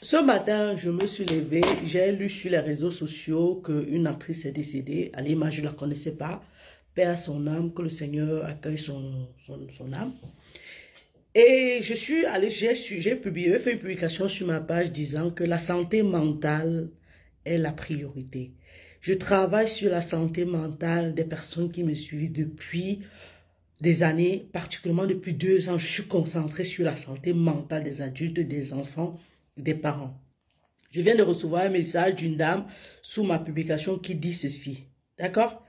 Ce matin, je me suis levée, j'ai lu sur les réseaux sociaux qu'une actrice est décédée. À l'image, je ne la connaissais pas. Paix à son âme, que le Seigneur accueille son âme. Et je suis allée, j'ai publié, j'ai fait une publication sur ma page disant que la santé mentale est la priorité. Je travaille sur la santé mentale des personnes qui me suivent depuis des années, particulièrement depuis 2 ans. Je suis concentrée sur la santé mentale des adultes, des enfants, des parents. Je viens de recevoir un message d'une dame sous ma publication qui dit ceci. D'accord?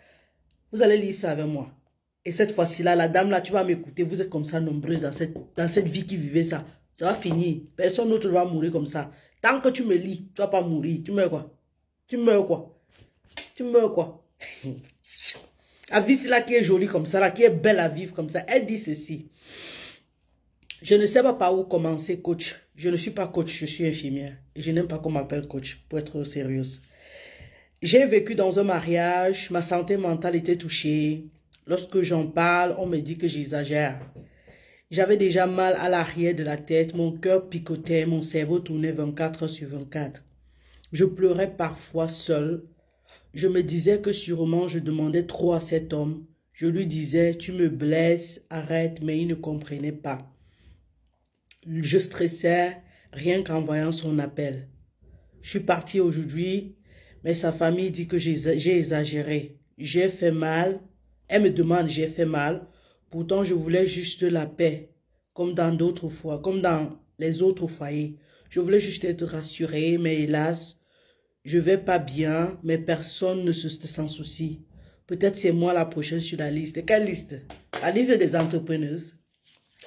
Vous allez lire ça avec moi. Et cette fois-ci, là, la dame, là, tu vas m'écouter. Vous êtes comme ça, nombreuses dans cette vie qui vivait ça. Ça va finir. Personne d'autre va mourir comme ça. Tant que tu me lis, tu vas pas mourir. Tu meurs quoi? Tu meurs quoi? Tu meurs quoi? La vie, c'est là qui est jolie comme ça, là, qui est belle à vivre comme ça. Elle dit ceci. Je ne sais pas par où commencer, coach. Je ne suis pas coach, je suis infirmière. Et je n'aime pas qu'on m'appelle coach, pour être sérieuse. J'ai vécu dans un mariage, ma santé mentale était touchée. Lorsque j'en parle, on me dit que j'exagère. J'avais déjà mal à l'arrière de la tête, mon cœur picotait, mon cerveau tournait 24 heures sur 24. Je pleurais parfois seule. Je me disais que sûrement je demandais trop à cet homme. Je lui disais, tu me blesses, arrête, mais il ne comprenait pas. Je stressais rien qu'en voyant son appel. Je suis partie aujourd'hui, mais sa famille dit que j'ai exagéré. J'ai fait mal. Elle me demande, j'ai fait mal. Pourtant, je voulais juste la paix, comme dans d'autres fois, comme dans les autres foyers. Je voulais juste être rassurée, mais hélas, je vais pas bien, mais personne ne s'en soucie. Peut-être c'est moi la prochaine sur la liste. Quelle liste? La liste des entrepreneurs.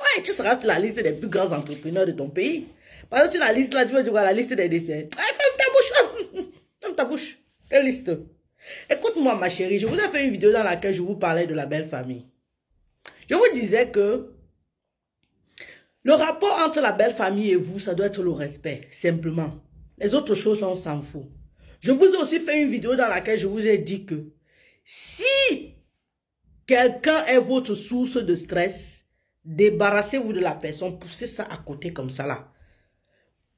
Ouais, tu seras sur la liste des plus grands entrepreneurs de ton pays. Parce que sur la liste là, tu vas dire la liste des décès. Ah, ferme ta bouche. Ferme ta bouche. Quelle liste? Écoute-moi, ma chérie, je vous ai fait une vidéo dans laquelle je vous parlais de la belle famille. Je vous disais que le rapport entre la belle famille et vous, ça doit être le respect, simplement. Les autres choses, on s'en fout. Je vous ai aussi fait une vidéo dans laquelle je vous ai dit que si quelqu'un est votre source de stress, débarrassez-vous de la personne, poussez ça à côté comme ça là.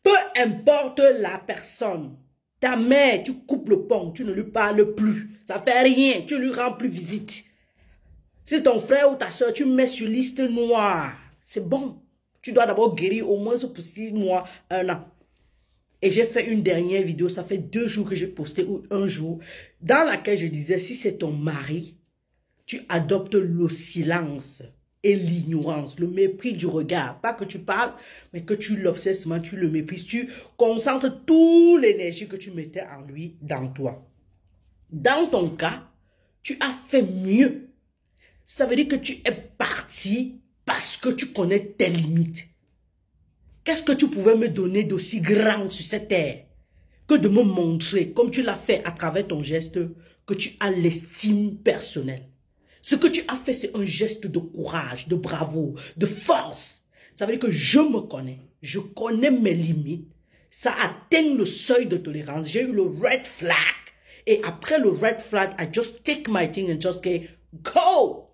Peu importe la personne, ta mère, tu coupes le pont, tu ne lui parles plus, ça fait rien, tu ne lui rends plus visite. Si ton frère ou ta soeur, tu mets sur liste noire, c'est bon. Tu dois d'abord guérir au moins pour 6 mois, 1 an. Et j'ai fait une dernière vidéo, ça fait 2 jours que j'ai posté, ou 1 jour, dans laquelle je disais, si c'est ton mari, tu adoptes le silence et l'ignorance, le mépris du regard. Pas que tu parles, mais que tu l'obsèdes, tu le méprises. Tu concentres toute l'énergie que tu mettais en lui dans toi. Dans ton cas, tu as fait mieux. Ça veut dire que tu es parti parce que tu connais tes limites. Qu'est-ce que tu pouvais me donner d'aussi grand sur cette terre que de me montrer, comme tu l'as fait à travers ton geste, que tu as l'estime personnelle? Ce que tu as fait, c'est un geste de courage, de bravoure, de force. Ça veut dire que je me connais. Je connais mes limites. Ça atteint le seuil de tolérance. J'ai eu le red flag. Et après le red flag, I just take my thing and just go.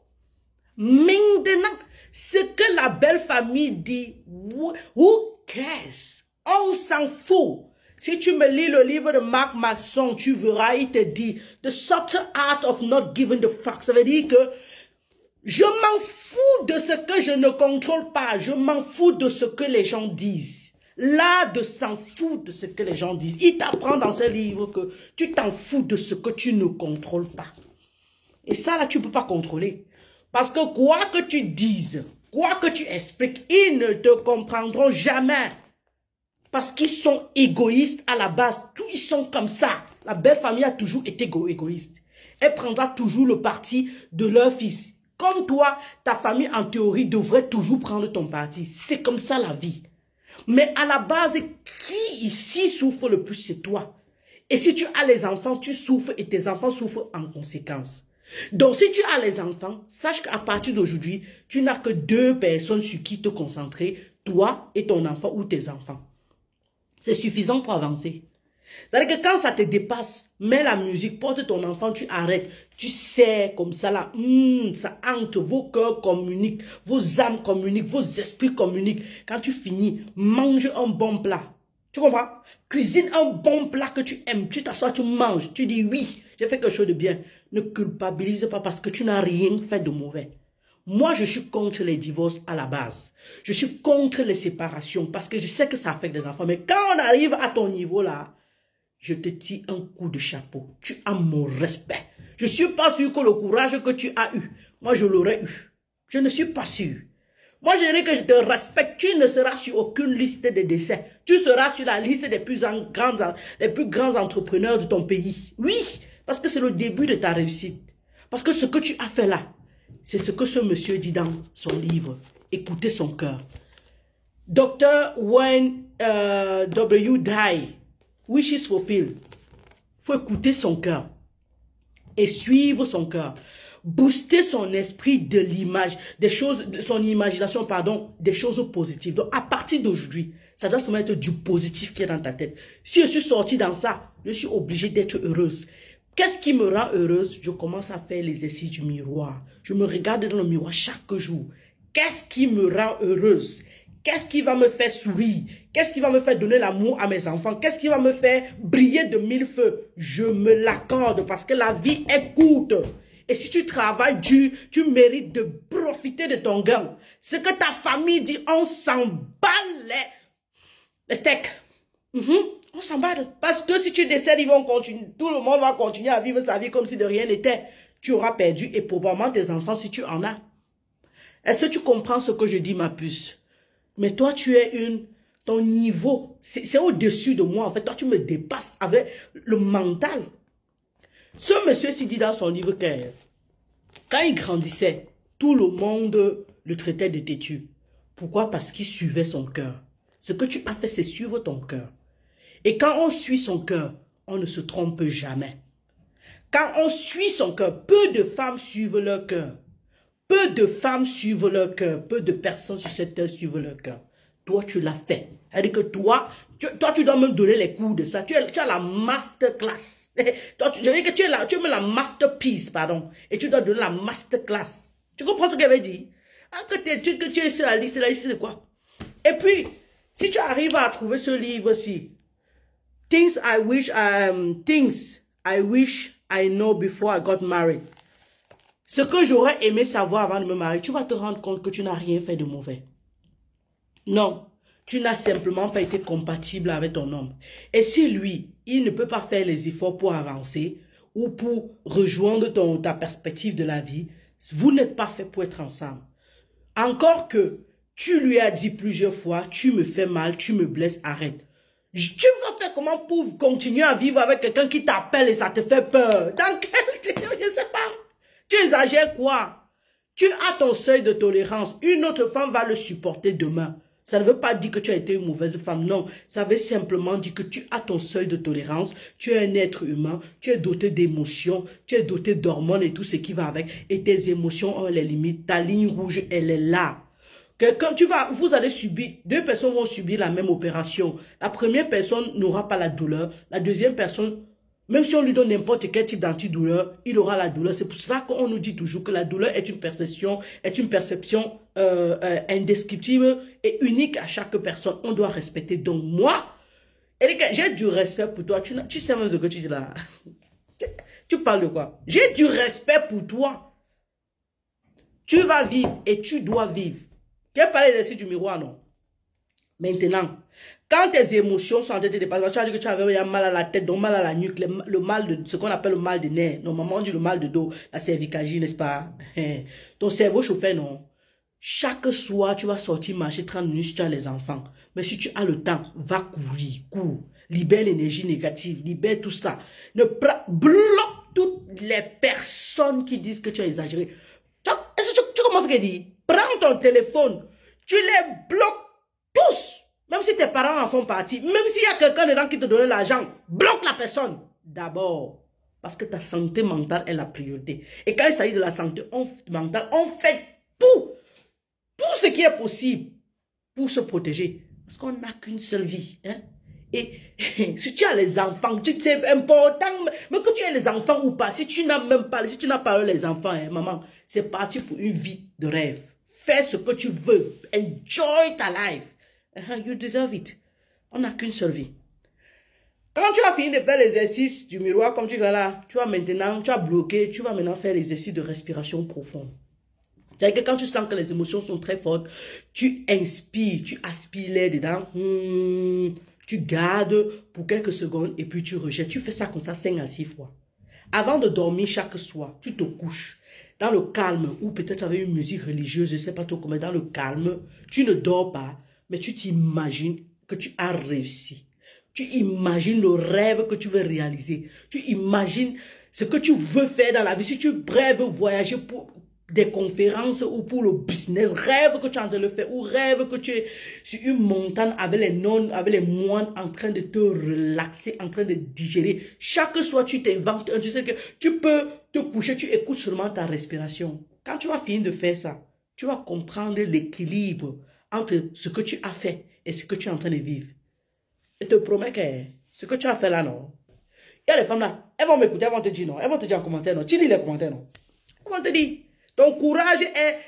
Maintenant, ce que la belle famille dit, who cares? On s'en fout. Si tu me lis le livre de Marc Masson, tu verras, il te dit The Subtle Art of Not Giving the Fuck. Ça veut dire que je m'en fous de ce que je ne contrôle pas. Je m'en fous de ce que les gens disent. L'art de s'en foutre de ce que les gens disent. Il t'apprend dans ce livre que tu t'en fous de ce que tu ne contrôles pas. Et ça, là, tu ne peux pas contrôler. Parce que quoi que tu dises, quoi que tu expliques, ils ne te comprendront jamais. Parce qu'ils sont égoïstes à la base. Tous ils sont comme ça. La belle famille a toujours été égoïste. Elle prendra toujours le parti de leur fils. Comme toi, ta famille en théorie devrait toujours prendre ton parti. C'est comme ça la vie. Mais à la base, qui ici souffre le plus, c'est toi. Et si tu as les enfants, tu souffres et tes enfants souffrent en conséquence. Donc, si tu as les enfants, sache qu'à partir d'aujourd'hui, tu n'as que 2 personnes sur qui te concentrer, toi et ton enfant ou tes enfants. C'est suffisant pour avancer. C'est-à-dire que quand ça te dépasse, mets la musique, porte ton enfant, tu arrêtes. Tu sais, comme ça là, ça hante, vos cœurs communiquent, vos âmes communiquent, vos esprits communiquent. Quand tu finis, mange un bon plat. Tu comprends? Cuisine un bon plat que tu aimes. Tu t'assois, tu manges. Tu dis oui, j'ai fait quelque chose de bien. Ne culpabilise pas parce que tu n'as rien fait de mauvais. Moi, je suis contre les divorces à la base. Je suis contre les séparations parce que je sais que ça affecte les enfants. Mais quand on arrive à ton niveau là, je te tire un coup de chapeau. Tu as mon respect. Je ne suis pas sûr que le courage que tu as eu, moi je l'aurais eu. Je ne suis pas sûr. Moi je dirais que je te respecte. Tu ne seras sur aucune liste de décès. Tu seras sur la liste des plus grands entrepreneurs de ton pays. Oui, parce que c'est le début de ta réussite. Parce que ce que tu as fait là, c'est ce que ce monsieur dit dans son livre. Écoutez son cœur. Dr. Wayne W. Dye, Wishes Fulfilled. Il faut écouter son cœur et suivre son cœur. Booster son esprit de l'image, son imagination, pardon, des choses positives. Donc, à partir d'aujourd'hui, ça doit se mettre du positif qui est dans ta tête. Si je suis sortie dans ça, je suis obligée d'être heureuse. Qu'est-ce qui me rend heureuse? Je commence à faire l'exercice du miroir. Je me regarde dans le miroir chaque jour. Qu'est-ce qui me rend heureuse? Qu'est-ce qui va me faire sourire? Qu'est-ce qui va me faire donner l'amour à mes enfants? Qu'est-ce qui va me faire briller de mille feux? Je me l'accorde parce que la vie est courte. Et si tu travailles dur, tu mérites de profiter de ton gain. Ce que ta famille dit, on s'en bat les steaks. On s'en bat. Parce que si tu décèdes, ils vont continuer. Tout le monde va continuer à vivre sa vie comme si de rien n'était. Tu auras perdu et probablement tes enfants si tu en as. Est-ce que tu comprends ce que je dis, ma puce? Mais toi, tu es ton niveau, c'est au-dessus de moi. En fait, toi, tu me dépasses avec le mental. Ce monsieur-ci dit dans son livre que quand il grandissait, tout le monde le traitait de têtu. Pourquoi? Parce qu'il suivait son cœur. Ce que tu as fait, c'est suivre ton cœur. Et quand on suit son cœur, on ne se trompe jamais. Quand on suit son cœur, peu de femmes suivent leur cœur. Peu de femmes suivent leur cœur. Peu de personnes sur cette terre suivent leur cœur. Toi, tu l'as fait. C'est-à-dire que toi, tu dois même donner les cours de ça. Tu as la masterclass. Toi, tu veux dire que tu es la masterpiece, pardon. Et tu dois donner la masterclass. Tu comprends ce qu'elle veut dire? Que tu es sur la liste de quoi? Et puis, si tu arrives à trouver ce livre-ci, Things I wish I know before I got married. Ce que j'aurais aimé savoir avant de me marier, tu vas te rendre compte que tu n'as rien fait de mauvais. Non, tu n'as simplement pas été compatible avec ton homme. Et si lui, il ne peut pas faire les efforts pour avancer ou pour rejoindre ta perspective de la vie, vous n'êtes pas fait pour être ensemble. Encore que tu lui as dit plusieurs fois, tu me fais mal, tu me blesses, arrête. Tu vas faire comment pour continuer à vivre avec quelqu'un qui t'appelle et ça te fait peur? Dans quel... Je ne sais pas. Tu exagères quoi? Tu as ton seuil de tolérance. Une autre femme va le supporter demain. Ça ne veut pas dire que tu as été une mauvaise femme. Non, ça veut simplement dire que tu as ton seuil de tolérance. Tu es un être humain. Tu es doté d'émotions. Tu es doté d'hormones et tout ce qui va avec. Et tes émotions ont les limites. Ta ligne rouge, elle est là. Quand vous allez subir, deux personnes vont subir la même opération. La première personne n'aura pas la douleur. La deuxième personne, même si on lui donne n'importe quel type d'antidouleur, il aura la douleur. C'est pour cela qu'on nous dit toujours que la douleur est une perception indescriptible et unique à chaque personne. On doit respecter. Donc moi, Erika, j'ai du respect pour toi. Tu sais même ce que tu dis là. Tu parles de quoi? J'ai du respect pour toi. Tu vas vivre et tu dois vivre. J'ai parlé de du miroir, non? Maintenant, quand tes émotions sont en train de dépasser, tu as dit que tu avais un mal à la tête, donc mal à la nuque, le mal de ce qu'on appelle le mal de nerfs. Normalement, on dit le mal de dos, la cervicalgie, n'est-ce pas? Ton cerveau chauffait, non? Chaque soir, tu vas sortir marcher 30 minutes si tu as les enfants. Mais si tu as le temps, va courir, cours. Libère l'énergie négative, libère tout ça. Bloque toutes les personnes qui disent que tu as exagéré. Est-ce que tu commences à dire? Prends ton téléphone, tu les bloques tous. Même si tes parents en font partie, même s'il y a quelqu'un dedans qui te donne l'argent, bloque la personne. D'abord, parce que ta santé mentale est la priorité. Et quand il s'agit de la santé mentale, on fait tout ce qui est possible pour se protéger. Parce qu'on n'a qu'une seule vie. Hein? Et si tu as les enfants, c'est important, mais que tu aies les enfants ou pas, si tu n'as pas les enfants, hein, maman, c'est parti pour une vie de rêve. Fais ce que tu veux. Enjoy ta life. You deserve it. On n'a qu'une seule vie. Quand tu as fini de faire l'exercice du miroir, comme tu vas là, tu as bloqué, tu vas maintenant faire l'exercice de respiration profonde. C'est-à-dire que quand tu sens que les émotions sont très fortes, tu inspires, tu aspires l'air dedans, tu gardes pour quelques secondes et puis tu rejettes. Tu fais ça comme ça 5 à 6 fois. Avant de dormir chaque soir, tu te couches dans le calme ou peut-être avec une musique religieuse, je ne sais pas trop comment, dans le calme, tu ne dors pas, mais tu t'imagines que tu as réussi. Tu imagines le rêve que tu veux réaliser. Tu imagines ce que tu veux faire dans la vie. Si tu rêves voyager pour des conférences ou pour le business, rêve que tu es en train de le faire, ou rêve que tu es sur une montagne avec les nonnes, avec les moines en train de te relaxer, en train de digérer. Chaque soir, tu t'inventes, tu sais que tu peux te coucher, tu écoutes seulement ta respiration. Quand tu vas finir de faire ça, tu vas comprendre l'équilibre entre ce que tu as fait et ce que tu es en train de vivre. Je te promets que ce que tu as fait là, non. Il y a les femmes là, elles vont m'écouter, elles vont te dire non. Elles vont te dire en commentaire non. Tu lis les commentaires non. Elles vont te dire, ton courage est...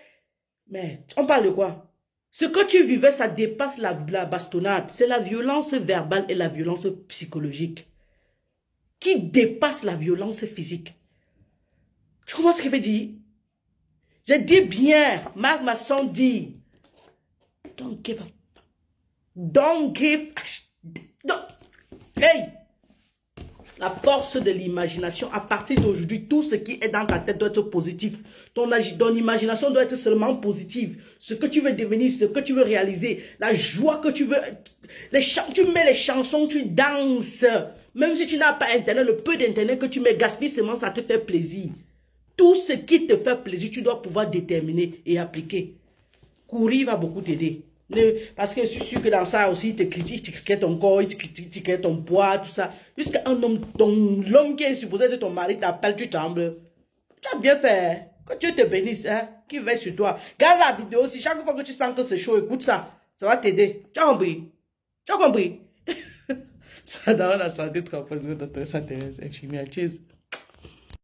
Mais on parle de quoi? Ce que tu vivais, ça dépasse la bastonnade. C'est la violence verbale et la violence psychologique qui dépasse la violence physique. Tu comprends ce qu'il veut dire? Je dis bien, Marc Masson dit, don't give a... Don't give a... Hey! La force de l'imagination, à partir d'aujourd'hui, tout ce qui est dans ta tête doit être positif. Ton imagination doit être seulement positive. Ce que tu veux devenir, ce que tu veux réaliser, la joie que tu veux... tu mets les chansons, tu danses. Même si tu n'as pas Internet, le peu d'Internet que tu mets, gaspille seulement, ça te fait plaisir. Tout ce qui te fait plaisir, tu dois pouvoir déterminer et appliquer. Courir va beaucoup t'aider. Parce que je suis sûr que dans ça aussi, ils te critiquent, tu critiques ton corps, tu critiques ton poids, tout ça. Jusqu'à un homme, l'homme qui est supposé être ton mari t'appelle, tu trembles. Tu as bien fait. Que Dieu te bénisse, hein, qui veille sur toi. Garde la vidéo aussi, chaque fois que tu sens que c'est chaud, écoute ça. Ça va t'aider. Tu as compris? Tu as compris? Ça donne la santé, 3 Dr. Santé, infirmière. Cheers.